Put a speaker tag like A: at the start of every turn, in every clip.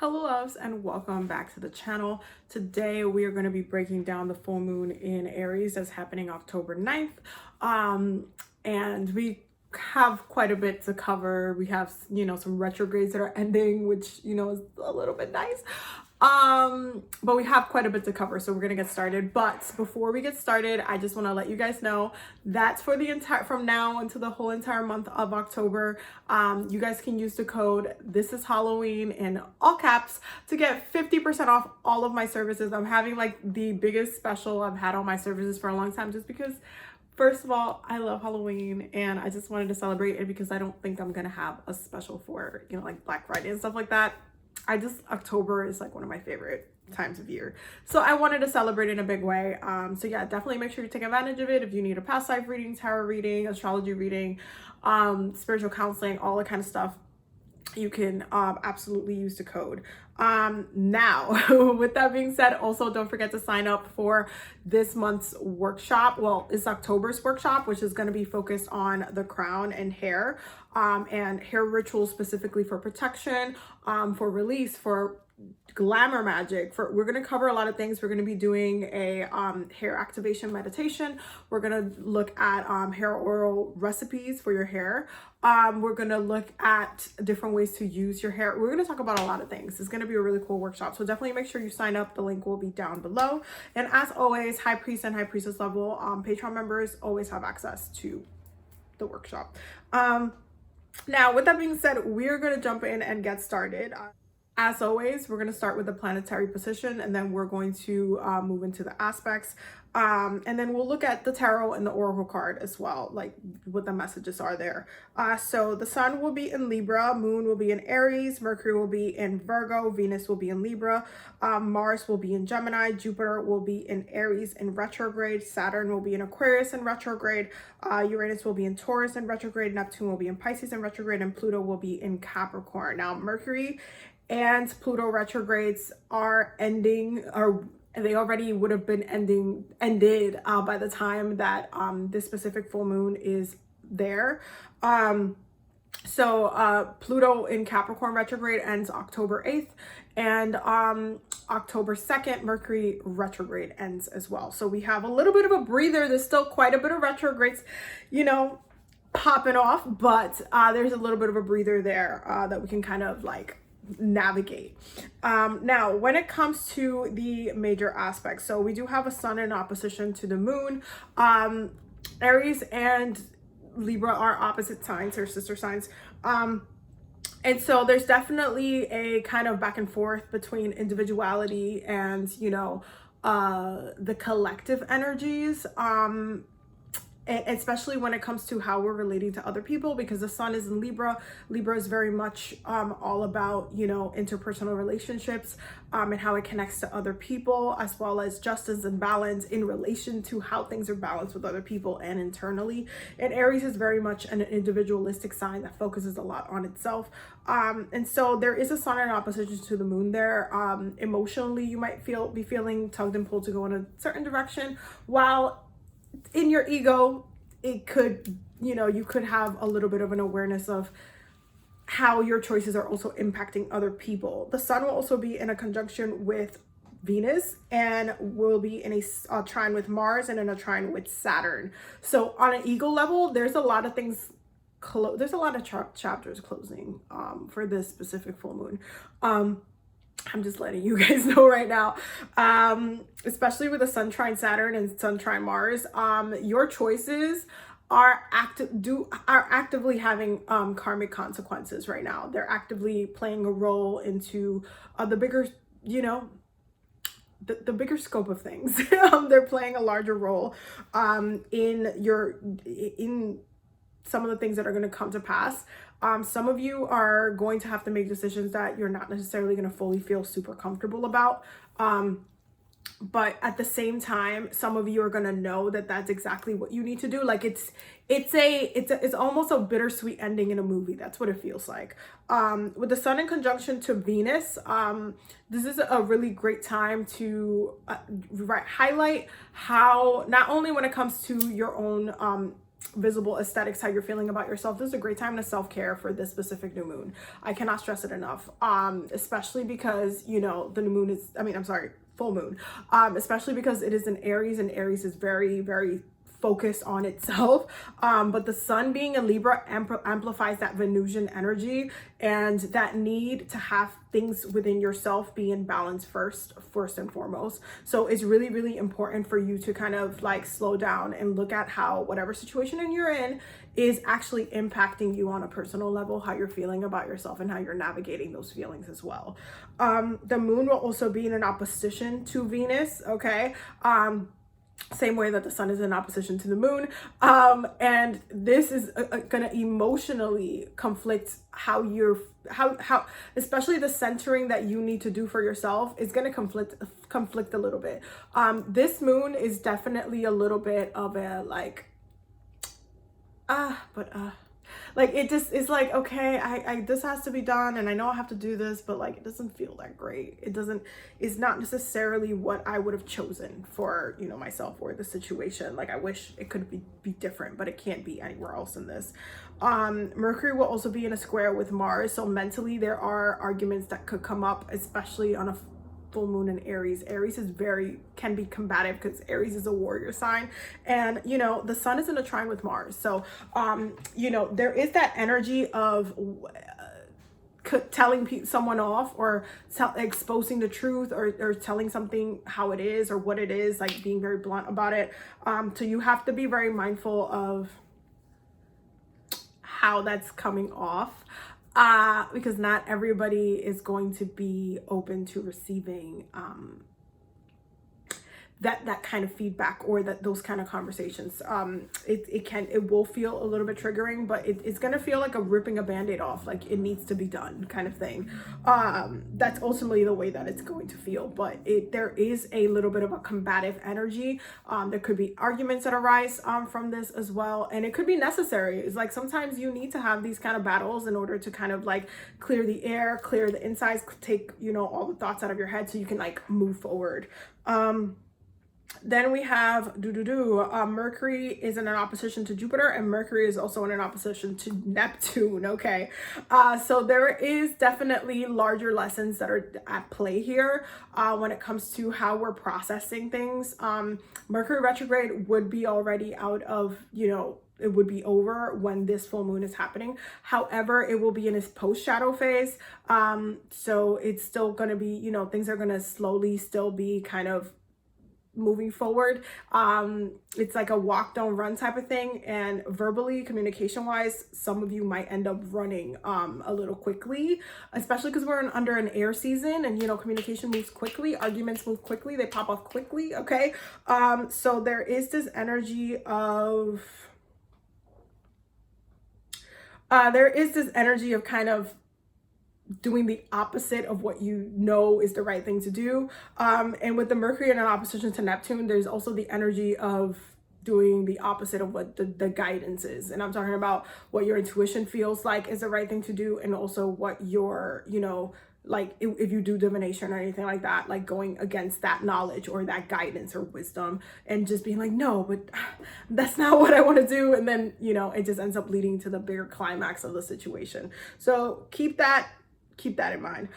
A: Hello loves and welcome back to the channel. Today we are going to be breaking down the full moon in Aries that's happening October 9th. And we have quite a bit to cover. We have, some retrogrades that are ending, which, is a little bit nice. But we have quite a bit to cover, so we're gonna get started. But before we get started, I just want to let you guys know that for the from now until the whole entire month of October, you guys can use the code "This is Halloween" in all caps to get 50% off all of my services. I'm having like the biggest special I've had on my services for a long time, just because first of all, I love Halloween and I just wanted to celebrate it, because I don't think I'm gonna have a special for, like Black Friday and stuff like that. October is like one of my favorite times of year. So I wanted to celebrate in a big way. So yeah, definitely make sure you take advantage of it. If you need a past life reading, tarot reading, astrology reading, spiritual counseling, all that kind of stuff, you can absolutely use the code. Now, with that being said, also don't forget to sign up for this month's workshop. Well, it's October's workshop, which is going to be focused on the crown and hair rituals, specifically for protection, for release, for glamour magic. We're going to cover a lot of things. We're going to be doing a hair activation meditation. We're going to look at hair oil recipes for your hair. We're going to look at different ways to use your hair. We're going to talk about a lot of things. It's going to be a really cool workshop, so definitely make sure you sign up. The link will be down below. And as always, high priest and high priestess level Patreon members always have access to the workshop. Now, with that being said, we're going to jump in and get started. As always, we're going to start with the planetary position, and then we're going to move into the aspects. And then we'll look at the tarot and the oracle card as well, like what the messages are there. So the sun will be in Libra, moon will be in Aries, Mercury will be in Virgo, Venus will be in Libra, Mars will be in Gemini, Jupiter will be in Aries in retrograde, Saturn will be in Aquarius in retrograde, Uranus will be in Taurus in retrograde, Neptune will be in Pisces in retrograde, and Pluto will be in Capricorn. Now, Mercury and Pluto retrogrades are ending, or they already would have been ended by the time that this specific full moon is there. So Pluto in Capricorn retrograde ends October 8th, and October 2nd, Mercury retrograde ends as well. So we have a little bit of a breather. There's still quite a bit of retrogrades, popping off, but there's a little bit of a breather there that we can kind of like navigate. Now, when it comes to the major aspects, so we do have a sun in opposition to the moon. Aries and Libra are opposite signs, or sister signs. And so there's definitely a kind of back and forth between individuality and, the collective energies. Especially when it comes to how we're relating to other people, because the sun is in Libra. Libra is very much all about, interpersonal relationships and how it connects to other people, as well as justice and balance in relation to how things are balanced with other people and internally. And Aries is very much an individualistic sign that focuses a lot on itself. And so there is a sun in opposition to the moon there. Emotionally, you might be feeling tugged and pulled to go in a certain direction, while in your ego, it could, you could have a little bit of an awareness of how your choices are also impacting other people. The sun will also be in a conjunction with Venus, and will be in a trine with Mars, and in a trine with Saturn. So on an ego level, there's a lot of things, there's a lot of chapters closing for this specific full moon. I'm just letting you guys know right now, especially with the sun trine Saturn and sun trine Mars, your choices are actively having karmic consequences right now. They're actively playing a role into the bigger, the bigger scope of things. They're playing a larger role in some of the things that are going to come to pass. Some of you are going to have to make decisions that you're not necessarily going to fully feel super comfortable about. But at the same time, some of you are going to know that that's exactly what you need to do. Like it's almost a bittersweet ending in a movie. That's what it feels like. With the sun in conjunction to Venus, this is a really great time to highlight how, not only when it comes to your own visible aesthetics, how you're feeling about yourself. This is a great time to self-care for this specific new moon. I cannot stress it enough. Especially because, you know, the new moon is, full moon. Especially because it is in Aries, and Aries is very, very focused on itself. But the sun being a Libra amplifies that Venusian energy and that need to have things within yourself be in balance first and foremost. So it's really, really important for you to kind of like slow down and look at how whatever situation you're in is actually impacting you on a personal level, how you're feeling about yourself and how you're navigating those feelings as well. The moon will also be in an opposition to Venus, okay? Same way that the sun is in opposition to the moon. And this is gonna emotionally conflict how you're, how especially the centering that you need to do for yourself is gonna conflict a little bit. This moon is definitely a little bit of a like, like it just is like, okay, I this has to be done and I know I have to do this, but like it doesn't feel that great. It's not necessarily what I would have chosen for, you know, myself or the situation. Like I wish it could be different, but it can't be anywhere else in this. Mercury will also be in a square with Mars, so mentally there are arguments that could come up, especially on a full moon in Aries. Aries is can be combative because Aries is a warrior sign, and you know the sun is in a trine with Mars, so you know there is that energy of telling someone off or exposing the truth or telling something how it is or what it is, like being very blunt about it. So you have to be very mindful of how that's coming off. Because not everybody is going to be open to receiving that kind of feedback or those kind of conversations. It will feel a little bit triggering, but it's gonna feel like ripping a band-aid off, like it needs to be done kind of thing. That's ultimately the way that it's going to feel, but there is a little bit of a combative energy. There could be arguments that arise from this as well, and it could be necessary. It's like sometimes you need to have these kind of battles in order to kind of like clear the air, clear the insides, take, you know, all the thoughts out of your head so you can like move forward. Then we have Mercury is in an opposition to Jupiter, and Mercury is also in an opposition to Neptune, okay? So there is definitely larger lessons that are at play here when it comes to how we're processing things. Mercury retrograde would be already out of, you know, it would be over when this full moon is happening. However, it will be in its post shadow phase. So it's still going to be, you know, things are going to slowly still be kind of moving forward. It's like a walk, don't run type of thing. And verbally, communication wise, some of you might end up running a little quickly, especially because we're under an air season, and you know, communication moves quickly, arguments move quickly, they pop off quickly, okay? So there is this energy of kind of doing the opposite of what you know is the right thing to do. And with the Mercury in an opposition to Neptune, there's also the energy of doing the opposite of what the guidance is. And I'm talking about what your intuition feels like is the right thing to do, and also what your, you know, like if you do divination or anything like that, like going against that knowledge or that guidance or wisdom and just being like, no, but that's not what I want to do. And then, you know, it just ends up leading to the bigger climax of the situation. So keep that in mind.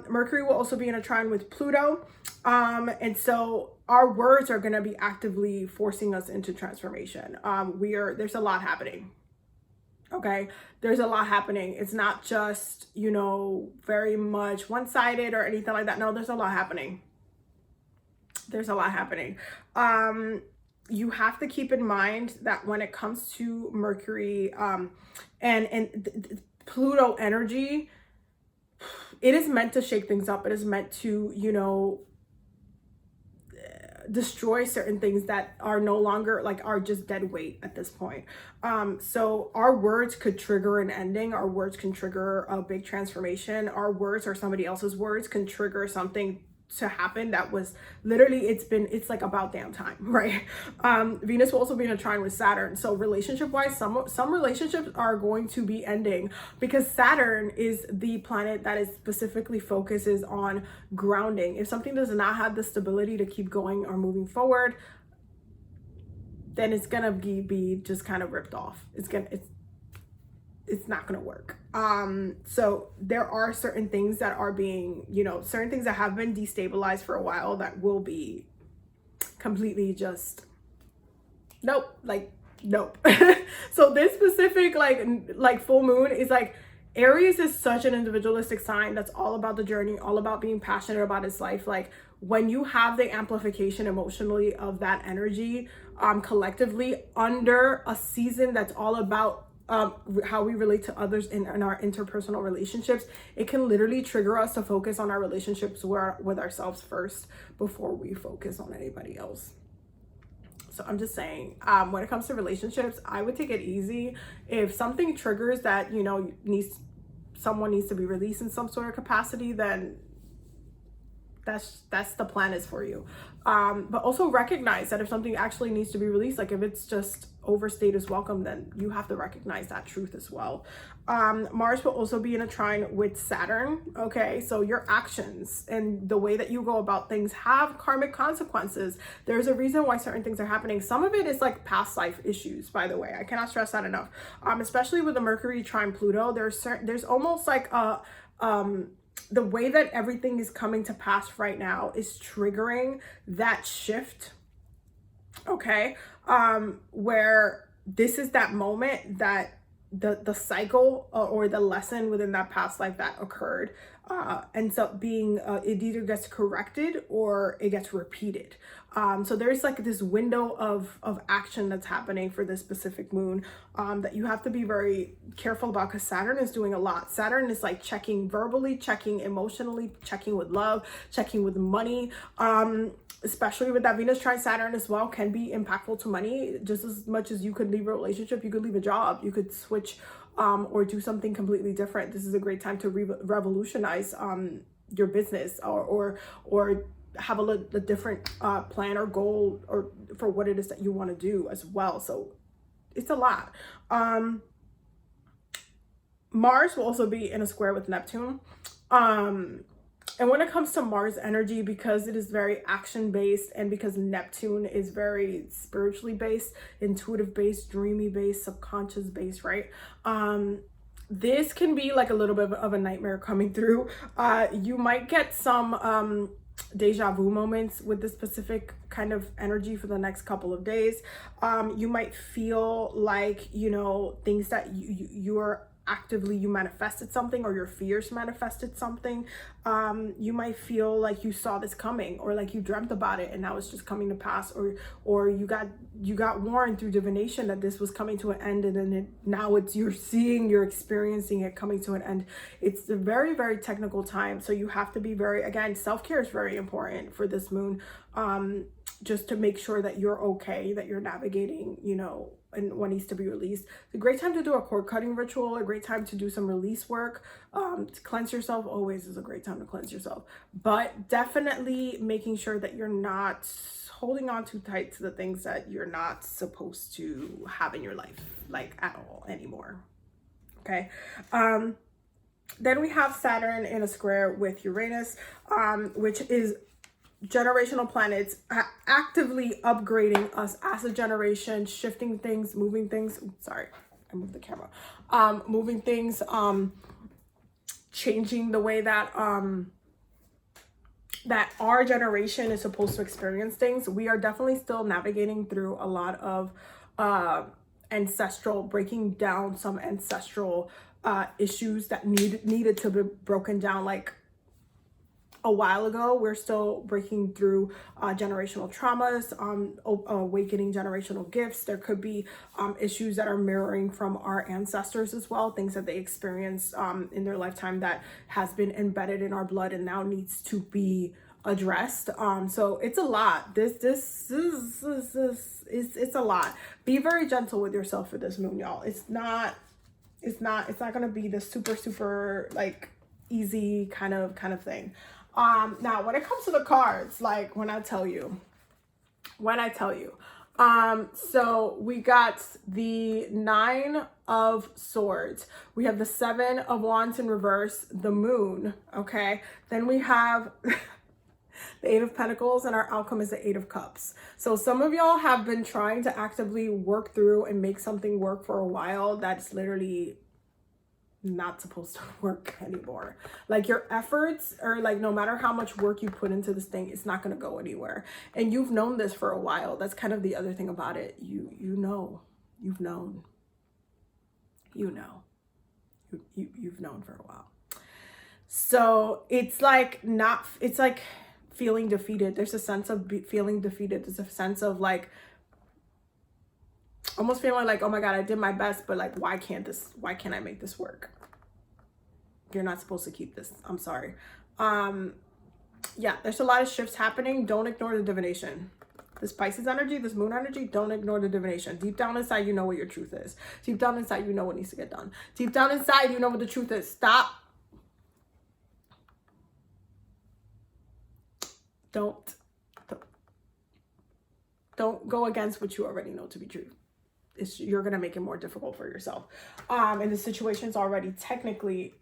A: Mercury will also be in a trine with Pluto. And so our words are going to be actively forcing us into transformation. There's a lot happening. Okay. There's a lot happening. It's not just, you know, very much one-sided or anything like that. No, there's a lot happening. You have to keep in mind that when it comes to Mercury, and Pluto energy, it is meant to shake things up. It is meant to, you know, destroy certain things that are no longer like are just dead weight at this point. So our words could trigger an ending. Our words can trigger a big transformation. Our words or somebody else's words can trigger something to happen that was literally, it's like about damn time, right? Venus will also be in a trine with Saturn. So relationship wise, some relationships are going to be ending because Saturn is the planet that is specifically focuses on grounding. If something does not have the stability to keep going or moving forward, then it's gonna be just kind of ripped off. It's not gonna work. So there are certain things that are being, certain things that have been destabilized for a while that will be completely just nope, like nope. So this specific like full moon is like, Aries is such an individualistic sign that's all about the journey, all about being passionate about his life. Like when you have the amplification emotionally of that energy collectively under a season that's all about how we relate to others in our interpersonal relationships, it can literally trigger us to focus on our relationships with ourselves first before we focus on anybody else. So I'm just saying, when it comes to relationships, I would take it easy. If something triggers that, someone needs to be released in some sort of capacity, then that's the plan is for you. But also recognize that if something actually needs to be released, like if it's just overstayed its welcome, then you have to recognize that truth as well. Mars will also be in a trine with Saturn. Okay, so your actions and the way that you go about things have karmic consequences. There's a reason why certain things are happening. Some of it is like past life issues, by the way. I cannot stress that enough. Especially with the Mercury trine Pluto, there's almost like the way that everything is coming to pass right now is triggering that shift. Okay, where this is that moment that the cycle or the lesson within that past life that occurred ends up being it either gets corrected or it gets repeated. So there's like this window of action that's happening for this specific moon that you have to be very careful about, because Saturn is doing a lot. Saturn is like checking verbally, checking emotionally, checking with love, checking with money. Especially with that Venus trine Saturn as well, can be impactful to money. Just as much as you could leave a relationship, you could leave a job, you could switch or do something completely different. This is a great time to revolutionize your business or have a different plan or goal or for what it is that you want to do as well. So it's a lot. Mars will also be in a square with Neptune. And when it comes to Mars energy, because it is very action based and because Neptune is very spiritually based, intuitive based, dreamy based, subconscious based, right? This can be like a little bit of a nightmare coming through. You might get some deja vu moments with this specific kind of energy for the next couple of days. You might feel like, things that you're actively you manifested something, or your fears manifested something. You might feel like you saw this coming, or like you dreamt about it and now it's just coming to pass, or you got warned through divination that this was coming to an end, and then now you're experiencing it coming to an end. It's a very, very technical time, so you have to be very, again, self-care is very important for this moon, just to make sure that you're okay, that you're navigating, and what needs to be released. It's a great time to do a cord cutting ritual, a great time to do some release work, to cleanse yourself. Always is a great time to cleanse yourself, but definitely making sure that you're not holding on too tight to the things that you're not supposed to have in your life, like at all anymore. Okay. Then we have Saturn in a square with Uranus, which is generational planets actively upgrading us as a generation, shifting things, moving things. Sorry, I moved the camera. Moving things, changing the way that that our generation is supposed to experience things. We are definitely still navigating through a lot of breaking down some ancestral issues that needed to be broken down like a while ago. We're still breaking through generational traumas, awakening generational gifts. There could be issues that are mirroring from our ancestors as well, things that they experienced in their lifetime that has been embedded in our blood and now needs to be addressed. So it's a lot. This it's a lot. Be very gentle with yourself for this moon, y'all. It's not gonna be the super like easy kind of thing. Now when it comes to the cards, like when I tell you, so we got the 9 of Swords, we have the 7 of Wands in reverse, the moon. Okay, then we have The Eight of Pentacles, and our outcome is the Eight of Cups. So some of y'all have been trying to actively work through and make something work for a while that's literally not supposed to work anymore. Like your efforts are like, no matter how much work you put into this thing, it's not going to go anywhere. And you've known this for a while. That's kind of the other thing about it. You've known for a while. So it's like it's like feeling defeated. There's a sense of feeling defeated. There's a sense of like almost feeling like, oh my God, I did my best, but like, why can't I make this work? You're not supposed to keep this. I'm sorry. Yeah, there's a lot of shifts happening. Don't ignore the divination. This Pisces energy, this moon energy, don't ignore the divination. Deep down inside, you know what your truth is. Deep down inside, you know what needs to get done. Deep down inside, you know what the truth is. Stop. Don't go against what you already know to be true. You're going to make it more difficult for yourself. And the situation's already technically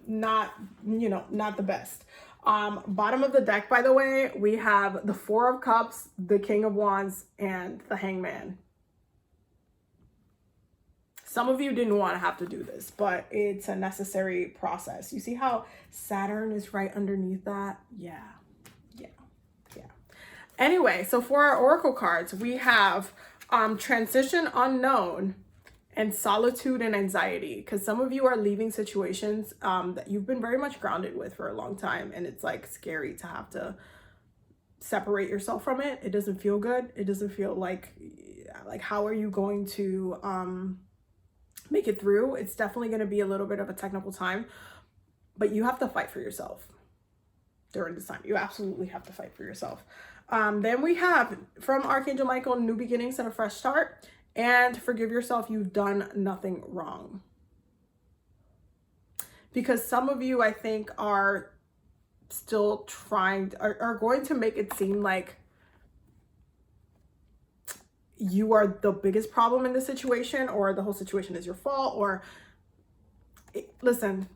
A: not the best. Bottom of the deck, by the way, we have the Four of Cups, the King of Wands, and the Hangman. Some of you didn't want to have to do this, but it's a necessary process. You see how Saturn is right underneath that? Yeah. Anyway, so for our oracle cards, we have transition unknown and solitude and anxiety, because some of you are leaving situations that you've been very much grounded with for a long time, and it's like scary to have to separate yourself from it. It doesn't feel good. It doesn't feel like how are you going to make it through? It's definitely going to be a little bit of a technical time, but you have to fight for yourself during this time. You absolutely have to fight for yourself. Then we have from Archangel Michael, new beginnings and a fresh start, and forgive yourself. You've done nothing wrong. Because some of you, I think, are still are going to make it seem like you are the biggest problem in the situation, or the whole situation is your fault, or listen,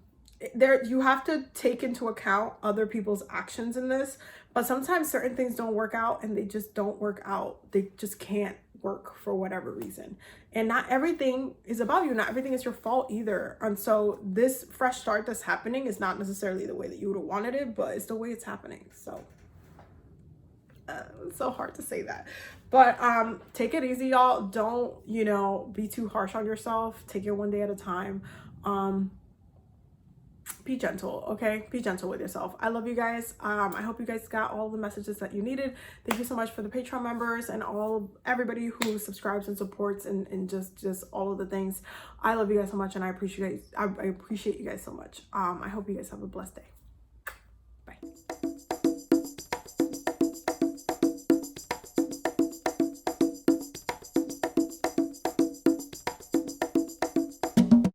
A: you have to take into account other people's actions in this, but sometimes certain things don't work out, and they just don't work out. They just can't work for whatever reason. And not everything is about you. Not everything is your fault either. And so this fresh start that's happening is not necessarily the way that you would have wanted it, but it's the way it's happening. So it's so hard to say that, but take it easy, y'all. Don't be too harsh on yourself. Take it one day at a time. Be gentle, okay? Be gentle with yourself. I love you guys. I hope you guys got all the messages that you needed. Thank you so much for the Patreon members and everybody who subscribes and supports and just all of the things. I love you guys so much, and I appreciate you guys so much. I hope you guys have a blessed day.